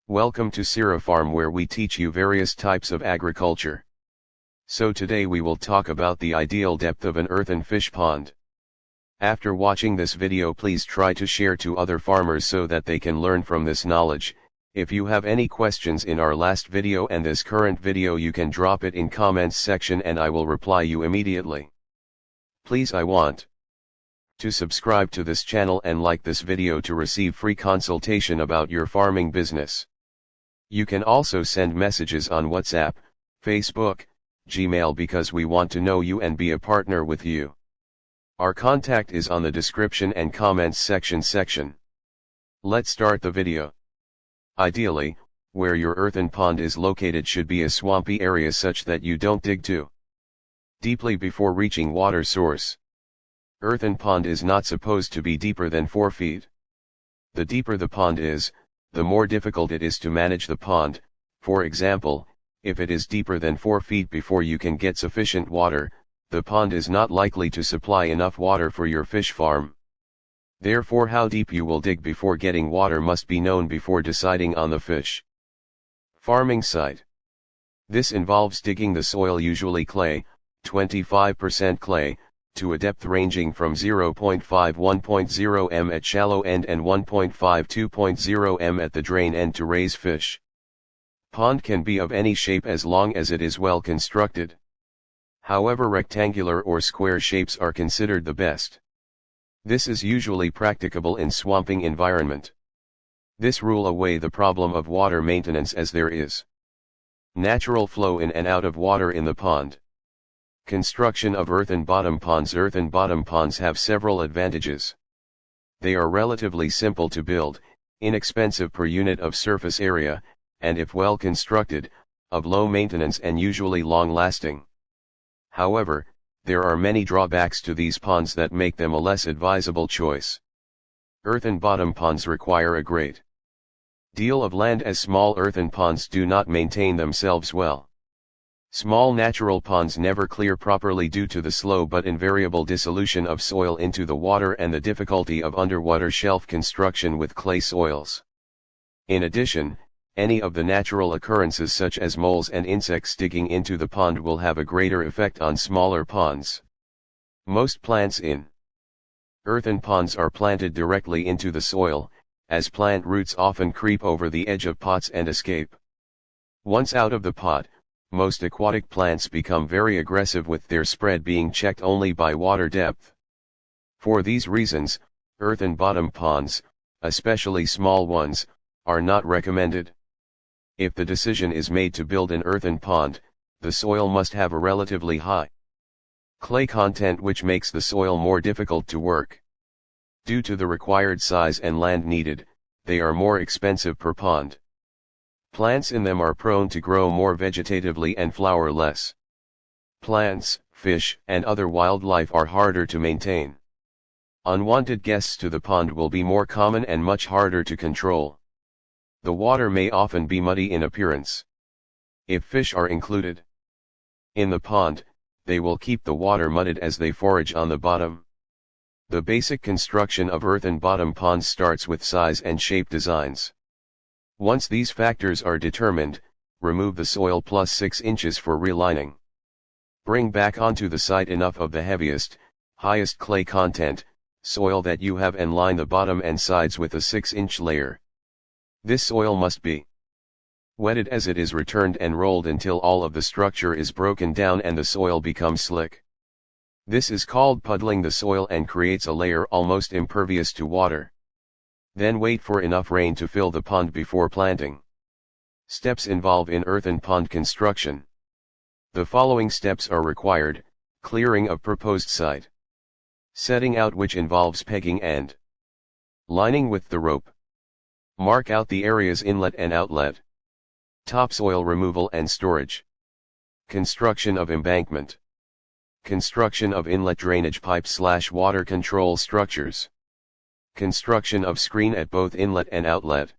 Welcome to Sira Farm, where we teach you various types of agriculture. So today we will talk about the ideal depth of an earthen fish pond. After watching this video, please try to share to other farmers so that they can learn from this knowledge. If you have any questions in our last video and this current video, you can drop it in comments section and I will reply you immediately. Please I want to subscribe to this channel and like this video to receive free consultation about your farming business. You can also send messages on WhatsApp, Facebook, Gmail because we want to know you and be a partner with you. Our contact is on the description and comments section. Let's start the video. Ideally, where your earthen pond is located should be a swampy area such that you don't dig too deeply before reaching water source. Earthen pond is not supposed to be deeper than 4 feet. The deeper the pond is, the more difficult it is to manage the pond. For example, if it is deeper than 4 feet before you can get sufficient water, the pond is not likely to supply enough water for your fish farm. Therefore, how deep you will dig before getting water must be known before deciding on the fish farming site. This involves digging the soil, usually clay, 25% clay, to a depth ranging from 0.5–1.0 m at shallow end and 1.5–2.0 m at the drain end to raise fish. Pond can be of any shape as long as it is well constructed. However, rectangular or square shapes are considered the best. This is usually practicable in swamping environment. This rule away the problem of water maintenance, as there is natural flow in and out of water in the pond. Construction of earthen bottom ponds. Earthen bottom ponds have several advantages. They are relatively simple to build, inexpensive per unit of surface area, and if well constructed, of low maintenance and usually long lasting. However, there are many drawbacks to these ponds that make them a less advisable choice. Earthen bottom ponds require a great deal of land, as small earthen ponds do not maintain themselves well. Small natural ponds never clear properly due to the slow but invariable dissolution of soil into the water and the difficulty of underwater shelf construction with clay soils. In addition, any of the natural occurrences such as moles and insects digging into the pond will have a greater effect on smaller ponds. Most plants in earthen ponds are planted directly into the soil, as plant roots often creep over the edge of pots and escape. Once out of the pot, most aquatic plants become very aggressive, with their spread being checked only by water depth. For these reasons, earthen bottom ponds, especially small ones, are not recommended. If the decision is made to build an earthen pond, the soil must have a relatively high clay content, which makes the soil more difficult to work. Due to the required size and land needed, they are more expensive per pond. Plants in them are prone to grow more vegetatively and flower less. Plants, fish, and other wildlife are harder to maintain. Unwanted guests to the pond will be more common and much harder to control. The water may often be muddy in appearance. If fish are included in the pond, they will keep the water muddied as they forage on the bottom. The basic construction of earthen bottom ponds starts with size and shape designs. Once these factors are determined, remove the soil plus 6 inches for relining. Bring back onto the site enough of the heaviest, highest clay content soil that you have and line the bottom and sides with a 6-inch layer. This soil must be wetted as it is returned and rolled until all of the structure is broken down and the soil becomes slick. This is called puddling the soil and creates a layer almost impervious to water. Then wait for enough rain to fill the pond before planting. Steps involved in earthen pond construction. The following steps are required: clearing of proposed site, setting out, which involves pegging and lining with the rope, mark out the areas inlet and outlet, topsoil removal and storage, construction of embankment, construction of inlet drainage pipes/water control structures, construction of screen at both inlet and outlet.